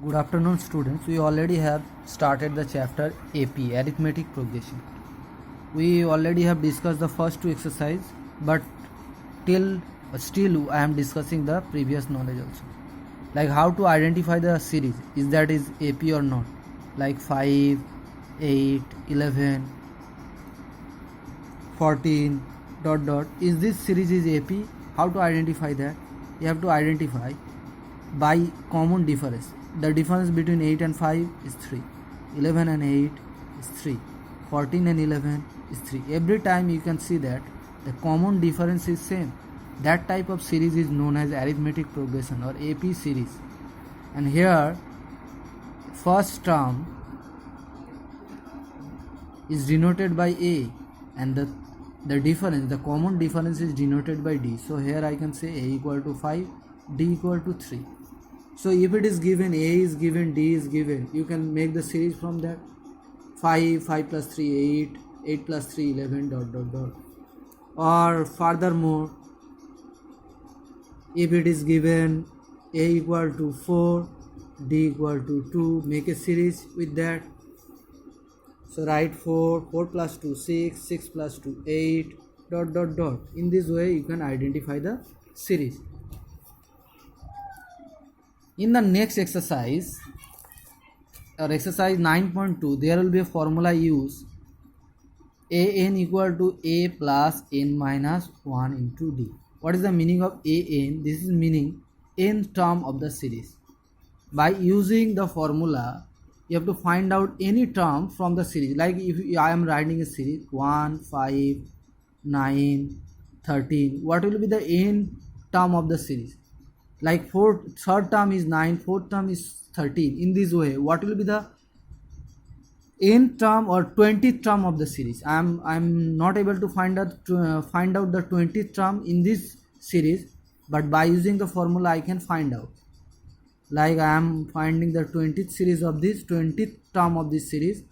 Good afternoon, students. We already have started the chapter AP, Arithmetic Progression. We already have discussed the first two exercises, but still I am discussing the previous knowledge also. Like how to identify the series, is that is AP or not. Like 5, 8, 11, 14, dot dot. Is this series is AP? How to identify that? You have to identify by common difference. The difference between 8 and 5 is 3. 11 and 8 is 3. 14 and 11 is 3. Every time you can see that the common difference is same. That type of series is known as arithmetic progression or AP series. And here first term is denoted by A, and the difference, the common difference is denoted by D. So here I can say A equal to 5, D equal to 3. So if it is given, A is given, D is given, you can make the series from that. 5, 5 plus 3, 8, 8 plus 3, 11, dot dot dot. Or furthermore, if it is given A equal to 4, D equal to 2, make a series with that. So write 4, 4 plus 2, 6, 6 plus 2, 8, dot dot dot. In this way you can identify the series. In the next exercise, or exercise 9.2, there will be a formula used. An equal to A plus n minus 1 into D. What is the meaning of An? This is meaning nth term of the series. By using the formula, you have to find out any term from the series. Like if I am writing a series 1, 5, 9, 13, what will be the n term of the series? Like third term is 9, fourth term is 13. In this way, what will be the nth term or 20th term of the series? I'm not able to find out the 20th term in this series, but by using the formula I can find out. Like I am finding the 20th series of this 20th term of this series,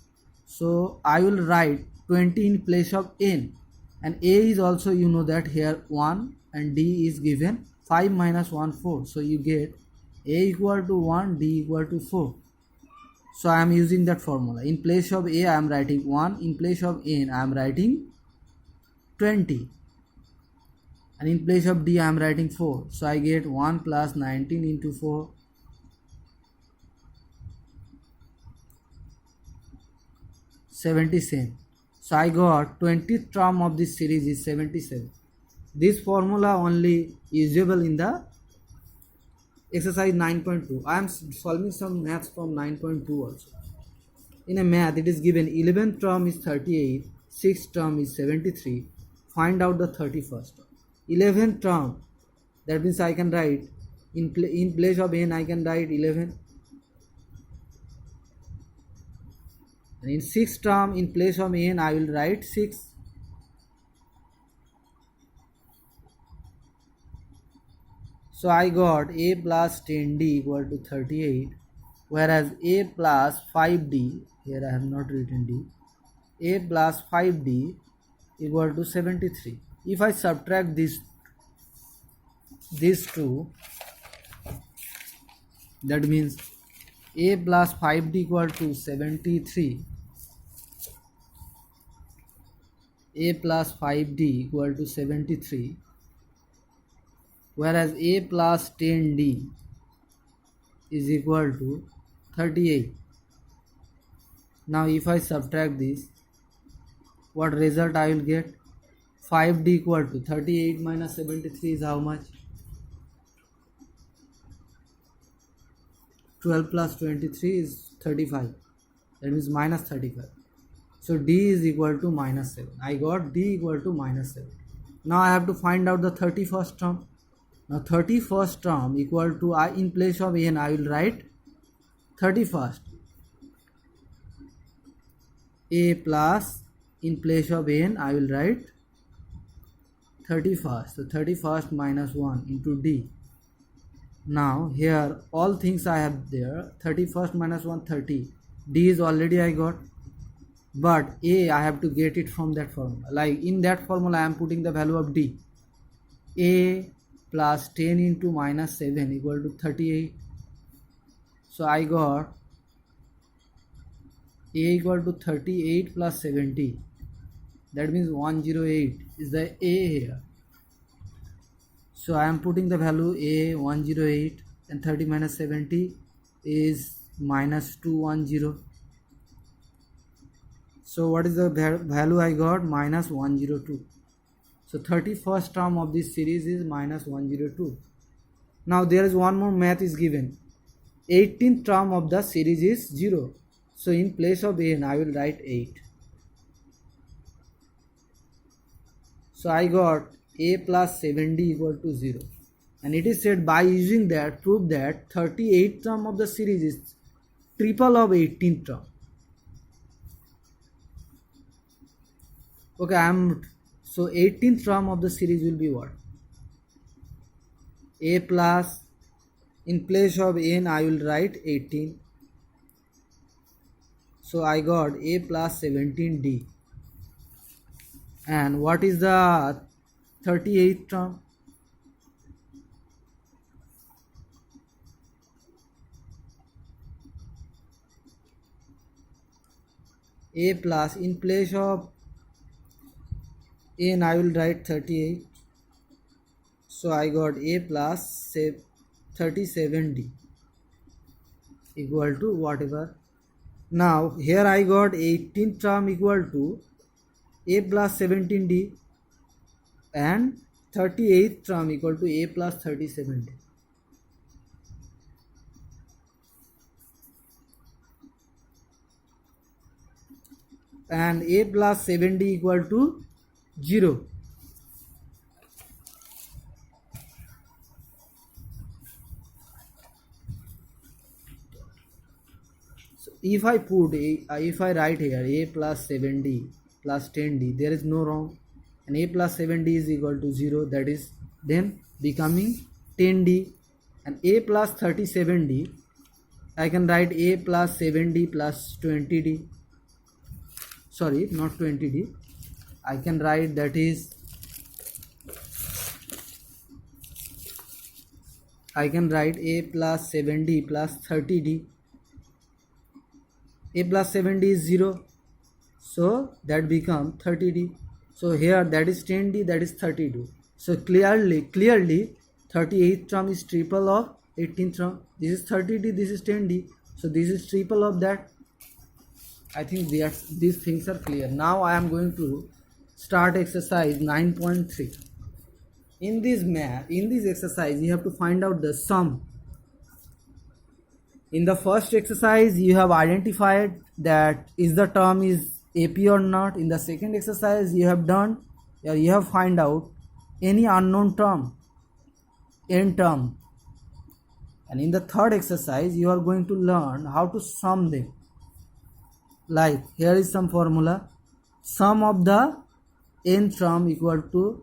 so I will write 20 in place of n, and A is also, you know that here 1, and D is given 5 minus 1, 4. So you get A equal to 1, D equal to 4. So I am using that formula. In place of A I am writing 1, in place of n I am writing 20, and in place of D I am writing 4. So I get 1 plus 19 into 4, 77. So I got 20th term of this series is 77. This formula only usable in the exercise 9.2. I am solving some maths from 9.2 also. In a math, it is given 11th term is 38, 6th term is 73. Find out the 31st term. 11th term, that means I can write in place of n I can write 11. And in 6th term, in place of n I will write 6. So I got A plus 10D equal to 38, whereas A plus 5D, here I have not written D, A plus 5D equal to 73. If I subtract these two, that means A plus 5D equal to 73, A plus 5D equal to 73, whereas A plus 10D is equal to 38. Now if I subtract this, what result I will get? 5D equal to 38 minus 73 is how much? 12 plus 23 is 35. That means minus 35. So D is equal to minus 7. I got D equal to minus 7. Now I have to find out the 31st term. Now 31st term equal to, in place of n I will write 31st. A plus, in place of n I will write 31st. So 31st minus 1 into D. Now here all things I have there. 31st minus 1, 30. D is already I got, but A I have to get it from that formula. Like in that formula I am putting the value of D. A plus 10 into minus 7 equal to 38. So I got a equal to 38 plus 70. That means 108 is the a here. So I am putting the value a 108 and 30 minus 70 is minus 210. So what is the value I got? Minus 102. So 31st term of this series is minus 102. Now there is one more math is given. 18th term of the series is 0. So in place of n I will write 8. So I got a plus 7d equal to 0. And it is said by using that, prove that 38th term of the series is triple of 18th term. Okay, so 18th term of the series will be what? A plus, in place of n I will write 18. So I got a plus 17d. And what is the 38th term? A plus, in place of n I will write 38. So I got a plus 37d equal to whatever. Now here I got 18th term equal to a plus 17d and 38th term equal to a plus 37d. And a plus 7d equal to 0. So if I write here a plus 7d plus 10d, there is no wrong, and a plus 7d is equal to 0, that is then becoming 10d, and a plus 37d, I can write a plus 7d plus 20d, sorry not 20d, I can write that is, I can write a plus 7d plus 30d. A plus 7d is 0, so that become 30d. So here that is 10d, that is 30d. So clearly 38th term is triple of 18th term. This is 30d, this is 10d. So this is triple of that. I think these things are clear. Now I am going to start exercise 9.3. In this exercise you have to find out the sum. In the first exercise you have identified that is the term is AP or not. In the second exercise you have find out any unknown term, n term. And in the third exercise you are going to learn how to sum them. Like here is some formula. Sum of the n term equal to,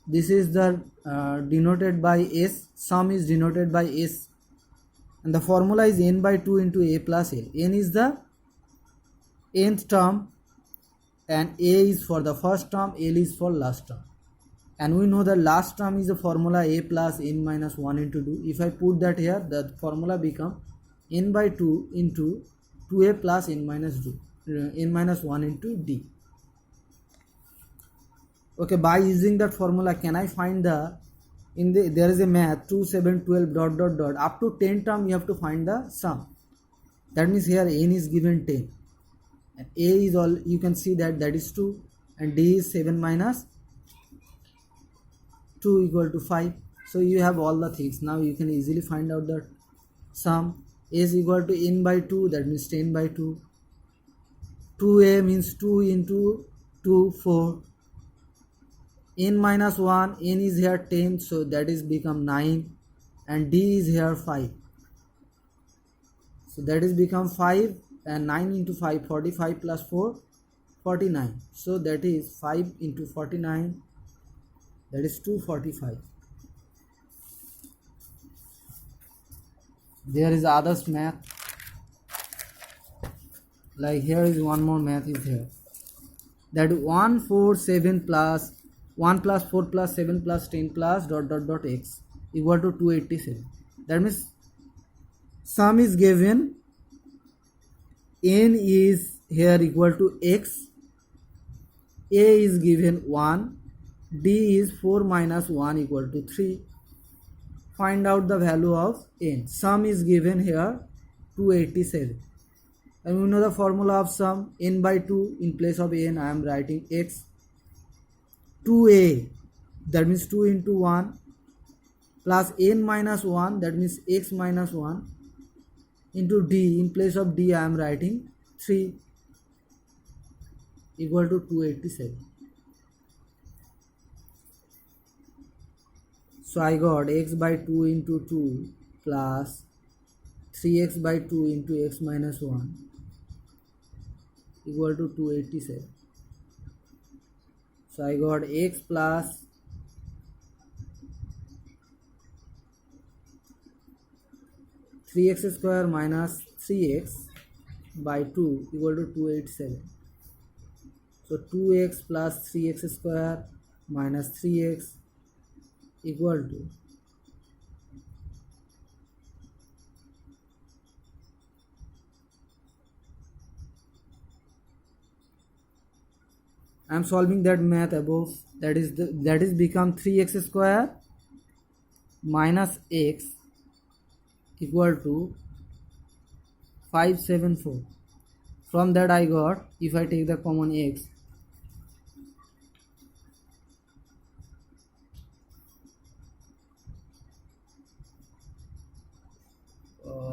this is the denoted by S, sum is denoted by S, and the formula is n by 2 into a plus l. N is the nth term and a is for the first term, l is for last term. And we know the last term is the formula a plus n minus 1 into 2. If I put that here, the formula become n by 2 into 2a plus n minus 1 into d. Okay, by using that formula, can I find there is a math 2, 7, 12 dot dot dot up to 10 term you have to find the sum. That means here n is given 10 and a is all, you can see that is 2 and d is 7 minus 2 equal to 5. So you have all the things. Now you can easily find out the sum. A is equal to n by 2, that means 10 by 2. 2a means 2 into 2, 4. N minus 1, n is here 10, so that is become 9, and d is here 5. So that is become 5, and 9 into 5, 45 plus 4, 49. So that is 5 into 49, that is 245. There is others math. Like here is one more math is here. That 1, 4, 7 plus 1 plus 4 plus 7 plus 10 plus dot dot dot x equal to 287. That means sum is given, n is here equal to x, a is given 1, d is 4 minus 1 equal to 3. Find out the value of n. Sum is given here 287, and we know the formula of sum, n by 2, in place of n I am writing x, 2a, that means 2 into 1, plus n minus 1, that means x minus 1, into d, in place of d I am writing 3, equal to 287. So I got x by 2 into 2 plus 3x by 2 into x minus 1 equal to 287. So I got x plus 3x square minus 3x by 2 equal to 287. So 2x plus 3x square minus 3x equal to I am solving that math above, that is become 3x square minus x equal to 574. From that I got, if I take the common x,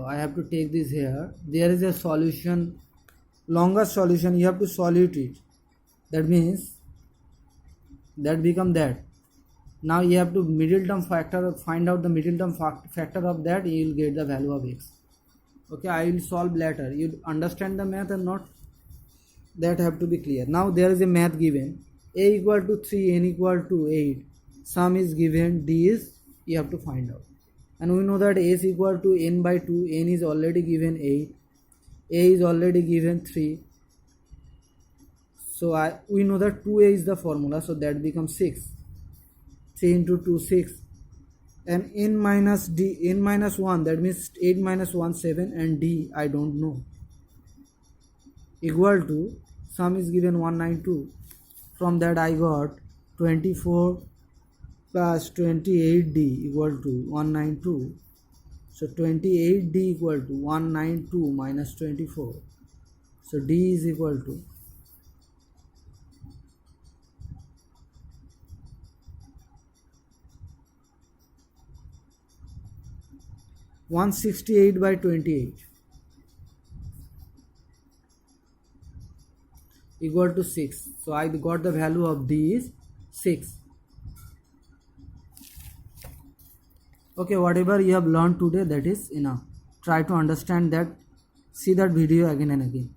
I have to take this here. There is a solution, longer solution, you have to solute it. That means that become that. Now you have to middle term factor, find out the middle term factor of that, you will get the value of x. Okay, I will solve later. You understand the math or not? That have to be clear. Now there is a math given, a equal to 3, n equal to 8, sum is given, d is you have to find out. And we know that a is equal to n by 2, n is already given 8, a is already given 3. So we know that 2a is the formula, so that becomes 6. 3 into 2, 6. And n minus 1, that means 8 minus 1, 7, and d I don't know. Equal to, sum is given 192. From that I got 24 plus 28d equal to 192. So 28d equal to 192 minus 24. So d is equal to 168 by 28 equal to 6. So I got the value of d is 6. Okay, whatever you have learned today, that is enough. Try to understand that, see that video again and again.